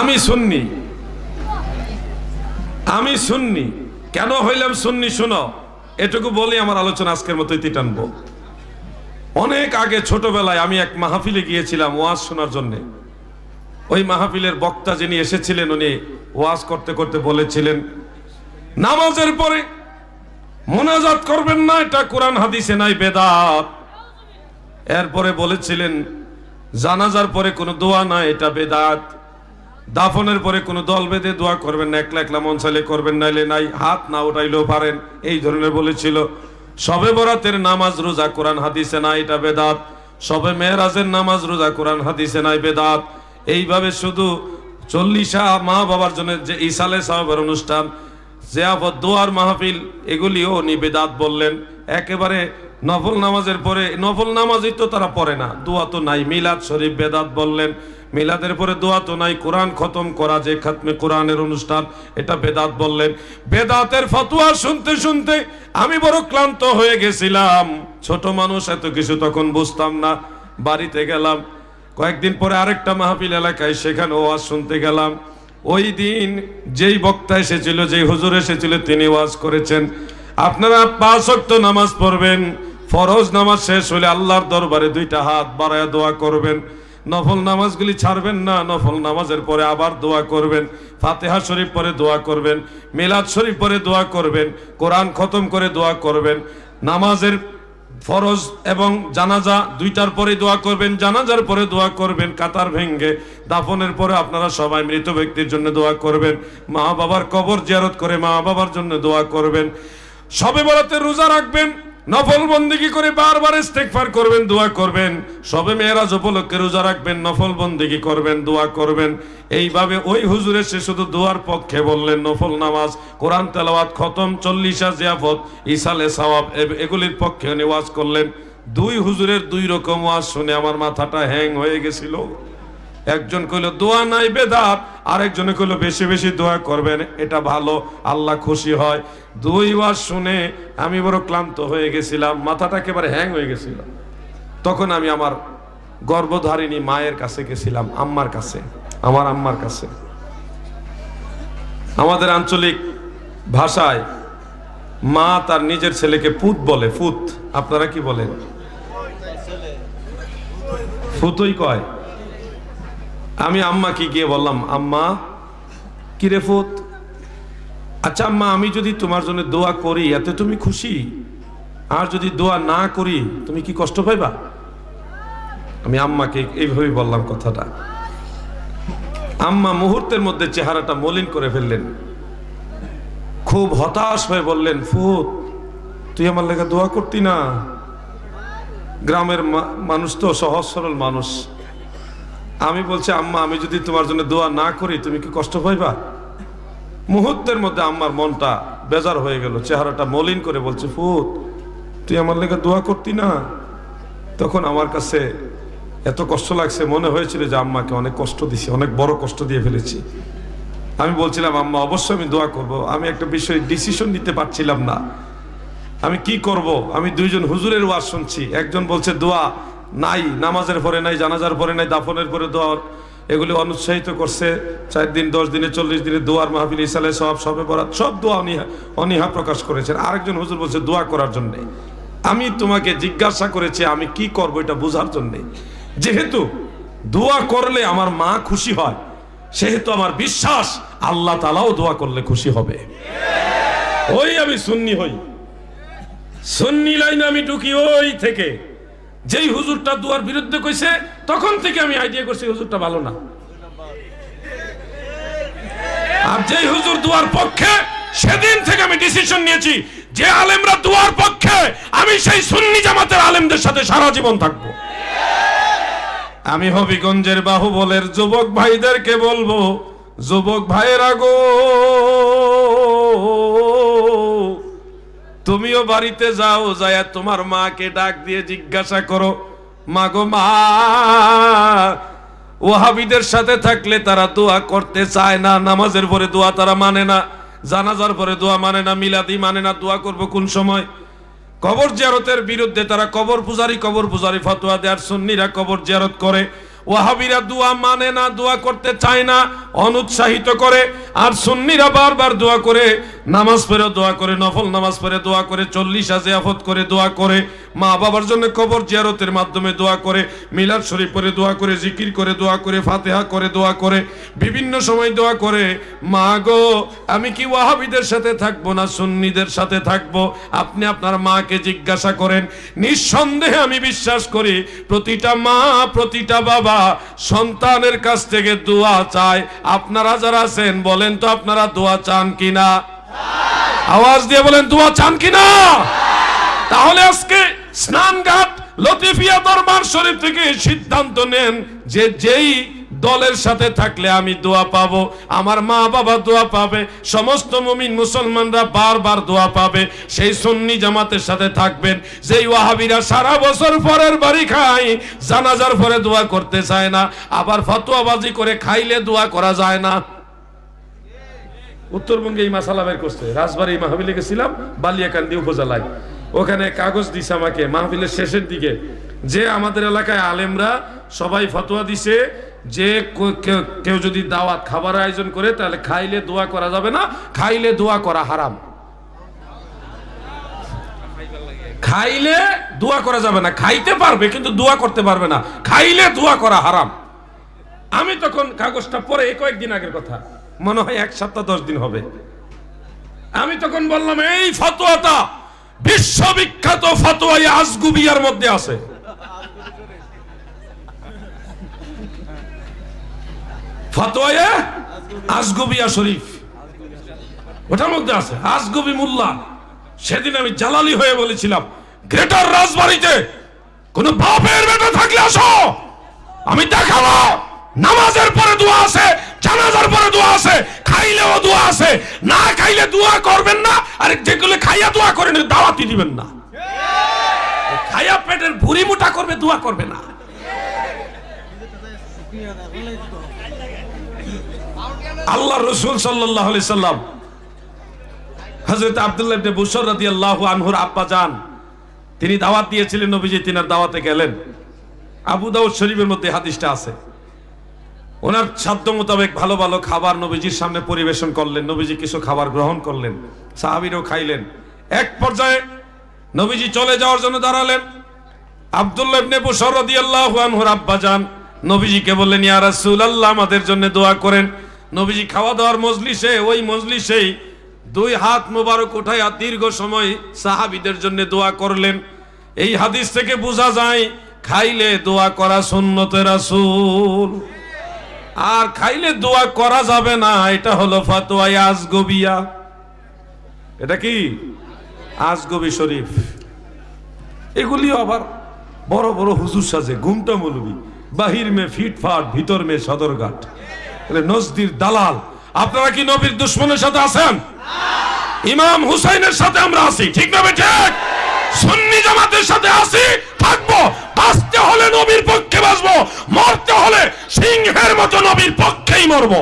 আমি সুন্নি, আমি সুন্নি। কেন হইলাম সুন্নি শুনো, এটুকু বলি আমার আলোচনা আজকের মতো ইতি টানবো। অনেক আগে ছোটবেলায় আমি এক মাহফিলে গিয়েছিলাম ওয়াজ শোনার জন্য। ওই মাহফিলের বক্তা যিনি এসেছিলেন উনি ওয়াজ করতে করতে বলেছিলেন, নামাজের পরে মুনাজাত করবেন না, এটা কোরআন হাদিসে নাই, বেদাত। এরপরে বলেছিলেন জানাজার পরে কোনো দোয়া নাই, এটা বেদাত। দাফনের পরে কোনো দল বেঁধে দোয়া করবেন না, একলা একলা মন চাইলে করবেন, নাইলে নাই, হাত না উঠাইলেও পারেন, এই ধরনের বলেছিল। শবে বরাতের নামাজ রোজা কোরআন হাদিসে নাই, এটা বেদাত। শবে মেরাজের নামাজ রোজা কোরআন হাদিসে নাই, বেদাত। এইভাবে শুধু 40 মা বাবার জন্য যে ইসালে সাহাবের অনুষ্ঠান, জিয়াফত, দোয়ার মাহফিল, এগুলিও উনি বেদাত বললেন। একেবারে নফল নামাজের পরে, নফল নামাজই তো তারা পড়ে না, দোয়া তো নাই। মিলাদ শরীফ বেদাত বললেন, মিলাদের পরে দোয়া তো নাই। কোরআন খতম করা যে খাতমে কোরআনের অনুষ্ঠান, এটা বেদাত বললেন। বেদাতের ফতোয়া শুনতে শুনতে আমি বড় ক্লান্ত হয়ে গেছিলাম। ছোট মানুষ, এত কিছু তখন বুঝতাম না। বাড়িতে গেলাম, কয়েকদিন পরে আরেকটা মাহফিল এলাকায়, সেখানে ওয়াজ শুনতে গেলাম। ওই দিন যেই বক্তা এসেছিল, যেই হুজুর এসেছিল, তিনি ওয়াজ করেছেন আপনারা 5 ওয়াক্ত নামাজ পড়বেন, ফরজ নামাজ শেষ হলে আল্লাহর দরবারে 2টা হাত বাড়ায় দোয়া করবেন, নফল নামাজগুলি ছাড়বেন না, নফল নামাজের পরে আবার দোয়া করবেন, ফাতিহা শরীফ পরে দোয়া করবেন, মিলাদ শরীফ পরে দোয়া করবেন, কোরআন খতম করে দোয়া করবেন, নামাজের ফরজ এবং জানাজা 2টার পরে দোয়া করবেন, জানাজার পরে দোয়া করবেন, কাতার ভেঙ্গে দাফনের পরে আপনারা সবাই মৃত ব্যক্তির জন্য দোয়া করবেন, মা বাবার কবর জিয়ারত করে মা বাবার জন্য দোয়া করবেন, শবে বরাতে রোজা রাখবেন, নফল বন্দেগী করে বারবার ইস্তেগফার করবেন, দোয়া করবেন, শবে মেরাজ উপলক্ষে রোজা রাখবেন, নফল বন্দেগী করবেন, দোয়া করবেন। এইভাবে ওই হুজুর এসে শুধু দোয়ার পক্ষে বললেন, নফল নামাজ, কোরআন তেলাওয়াত, খতম, 40 জিয়াফত, ইসালে সওয়াব, এগুলির পক্ষে উনি ওয়াজ করলেন। 2 হুজুরের 2 রকম ওয়াজ শুনে আমার মাথাটা হ্যাং হয়ে গেছিল। একজন কইল দোয়া নাই, বেদাত। আরেকজনে কইল বেশি বেশি দোয়া করবেন, এটা ভালো, আল্লাহ খুশি হয়। 2 ওয়াজ শুনে আমি বড় ক্লান্ত হয়ে গেছিলাম, মাথাটা একেবারে হ্যাং হয়ে গেছিল। তখন আমি আমার গর্ভধারিণী মায়ের কাছে গেছিলাম, আম্মার কাছে, আমার আম্মার কাছে। আমাদের আঞ্চলিক ভাষায় মা তার নিজের ছেলেকে পুত বলে, ফুত। আপনারা কি বলেন? ফুতই কয়। আমি আম্মাকে গিয়ে বললাম, আম্মা কিরে ফুত, আচ্ছা আম্মা, আমি যদি তোমার জন্য দোয়া করি এতে তুমি খুশি, আর যদি দোয়া না করি তুমি কি কষ্ট পাইবা? আমি আম্মাকে এইভাবে বললাম কথাটা। আম্মা মুহূর্তের মধ্যে চেহারাটা মলিন করে ফেললেন, খুব হতাশ হয়ে বললেন, ফুত তুই আমার লেগে দোয়া করতি না? গ্রামের মানুষ তো, সহজ সরল মানুষ। আমি বলছি, আম্মা আমি যদি তোমার জন্য দোয়া না করি তুমি কি কষ্ট পাইবা? মুহূর্তের মধ্যে আম্মার মনটা বেজার হয়ে গেল, চেহারাটা মলিন করে বলছে, ফুত তুই আমার লেগে দোয়া করতি না? তখন আমার কাছে এত কষ্ট লাগছে, মনে হয়েছিল যে আম্মাকে অনেক কষ্ট দিছি, অনেক বড় কষ্ট দিয়ে ফেলেছি। আমি বলছিলাম, আম্মা অবশ্যই আমি দোয়া করব। আমি একটা বিষয়ে ডিসিশন নিতে পারছিলাম না, আমি কি করব। আমি 2 জন হুজুরের ওয়াজ শুনছি, একজন বলছে দোয়া নাই, নামাজের পরে নাই, জানাজার পরে নাই, দাফনের পরে দোয়া, এগুলি অনুৎসাহিত করছে। 4 দিন, 10 দিনে, 40 দিনে দোয়ার মাহফিল, ইসালে সবে বরাত, সব দোয়া অনীহা প্রকাশ করেছেন। আরেকজন হুজুর বলছে দোয়া করার জন্য। আমি তোমাকে জিজ্ঞাসা করেছি আমি কি করব এটা বোঝার জন্য। যেহেতু দোয়া করলে আমার মা খুশি হয়, সেহেতু আমার বিশ্বাস আল্লাহ তাআলাও দোয়া করলে খুশি হবে। ওই আমি সুন্নি হই, সুন্নি লাইনে আমি ঢুকি। ওই থেকে যেই হুজুরটা দোয়ার বিরুদ্ধে কইছে, তখন থেকে আমি আইডিয়া করছি হুজুরটা ভালো না। আর যেই হুজুর দোয়ার পক্ষে, সেদিন থেকে আমি ডিসিশন নিয়েছি যে আলেমরা দোয়ার পক্ষে, আমি সেই সুন্নি জামাতের আলেমদের সাথে সারা জীবন থাকবো। আমি হবিগঞ্জের বাহুবলের যুবক ভাইদেরকে বলবো, যুবক ভাইয়েরা গো, তুমিও বাড়িতে যাও, যায় তোমার মাকে ডাক দিয়ে জিজ্ঞাসা করো, মা গো মা, ওয়াহাবিদের সাথে থাকলে তারা দোয়া করতে চায় না, নামাজের পরে দোয়া তারা মানে না, জানাজার পরে দোয়া মানে না, মিলাদি মানে না, দোয়া করবো কোন সময়? কবর জিয়ারতের বিরুদ্ধে তারা কবর পূজারি ফতোয়া দেয়, আর সুন্নিরা কবর জিয়ারত করে। ওয়াহাবিরা দোয়া মানে না, দোয়া করতে চায় না, অনুৎসাহিত করে। আর সুন্নিরা বারবার দোয়া করে, নামাজ পড়ে দোয়া করে, নফল নামাজ পড়ে দোয়া করে, 40 জিয়াফত করে দোয়া করে, মা বাবার জন্য কবর জিয়ারতের মাধ্যমে দোয়া করে, মিলাদ শরীফ পড়ে দোয়া করে, জিকির করে দোয়া করে, ফাতিহা করে দোয়া করে, বিভিন্ন সময় দোয়া করে। মা গো, আমি কি ওয়াহাবিদের সাথে থাকবো না সুন্নিদের সাথে থাকবো? আপনি আপনার মাকে জিজ্ঞাসা করেন। নিঃসন্দেহে আমি বিশ্বাস করি প্রতিটা মা, প্রতিটা বাবা সন্তানের কাছ থেকে দোয়া চায়। আপনারা যারা আছেন বলেন তো, আপনারা দোয়া চান কিনা? আওয়াজ দিয়ে বলেন, দোয়া চান কিনা? তাহলে আজকে স্নানঘাট লতিফিয়া দরবার শরীফ থেকে সিদ্ধান্ত নেন যে যেই দলের সাথে থাকলে আমি দোয়া পাবো, আমার মা বাবা দোয়া পাবে, সমস্ত মুমিন মুসলমানরা বারবার দোয়া পাবে, সেই সুন্নি জামাতের সাথে থাকবেন। যেই ওয়াহাবিরা সারা বছর পরের বাড়ি খায়, জানাজার পরে দোয়া করতে চায় না, আবার ফতোয়াবাজি করে খাইলে দোয়া করা যায় না। উত্তরবঙ্গে এই মাসালা বের করছে। রাজবাড়ী মাহফিলে গেছিলাম, বালিয়াকান্দি উপজেলায়, ওখানে কাগজ দিছে আমাকে মাহফিলের শেষের দিকে, যে আমাদের এলাকায় আলেমরা সবাই ফতোয়া দিছে যে কেউ যদি দাওয়াত খাবার আয়োজন করে তাহলে খাইলে দোয়া করা যাবে না, খাইলে দোয়া করা হারাম। খাইলে দোয়া করা যাবে না, খাইতে পারবে কিন্তু দোয়া করতে পারবে না, খাইলে দোয়া করা হারাম। আমি তখন কাগজটা পরে, কয়েকদিন আগের কথা, মনে হয় 1 সপ্তাহ 10 দিন হবে, আমি তখন বললাম এই ফতোয়াটা বিশ্ববিখ্যাত ফতোয়া আজগুবিয়ার মধ্যে আছে। ফতোয়া আজগুবিয়া শরীফ, ওটার মধ্যে আছে আজগুবি মোল্লা। সেদিন আমি জালালি হয়ে বলেছিলাম, গ্রেটার রাজবাড়িতে কোন বাপের বেটা থাকলে আসো, আমি দেখাবো নামাজের পরে দোয়া আছে, জানাজার পরে দোয়া আছে, খাইলেও দোয়া আছে, না খাইলে দোয়া করবেন না, আর যেগুলো খাইয়া দোয়া করেন দাওয়াতই দিবেন না। খাইয়া পেটের ভুঁড়ি মোটা করবে, দোয়া করবে না। আল্লাহ রাসূল সাল্লাল্লাহু আলাইহি সাল্লাম হযরত আব্দুল্লাহ ইবনে বুশর রাদিয়াল্লাহু আনহুর আব্বা জান, তিনি দাওয়াত দিয়েছিলেন, নবীজি তিনার দাওয়াতে গেলেন। আবু দাউদ শরীফের মধ্যে হাদিসটা আছে। ওনার সাধ্য মোতাবেক ভালো ভালো খাবার নবীজির সামনে পরিবেশন করলেন, নবীজি কিছু খাবার গ্রহণ করলেন, সাহাবীরাও খাইলেন। এক পর্যায়ে নবীজি চলে যাওয়ার জন্য দাঁড়ালেন। আব্দুল্লাহ ইবনে বুশর রাদিয়াল্লাহু আনহুর আব্বা জান নবীজিকে বললেন, ইয়া রাসূলুল্লাহ, আমাদের জন্য দোয়া করেন। নবীজি খাওয়া দাওয়ার মজলিসে, ওই মজলিসেই 2 হাত মোবারক উঠাইয়া দীর্ঘ সময় সাহাবীদের জন্য দোয়া করলেন। এই হাদিস থেকে বোঝা যায় খাইলে দোয়া করা সুন্নতে রাসূল, আর খাইলে দোয়া করা যাবে না, এটা হলো ফতোয়া আজগবিয়া। এটা কি? আজগবি শরীফ। এগুলিও আবার বড় বড় হুজুর সাজে, ঘুমটা মৌলবি, বাহির মে ফিটফাট, ভিতর মে সদরঘাট, নজদির দালাল। আপনারা কি নবীর দুশমনের সাথে আছেন? ইমাম হুসাইনের সাথে আমরা আছি, ঠিক না? ঠিক। সুন্নি জামাতের সাথে আছি, থাকবো। বাঁচতে হলে নবীর পক্ষে বাঁচবো, মরতে হলে সিংহের মতো নবীর পক্ষেই মরবো।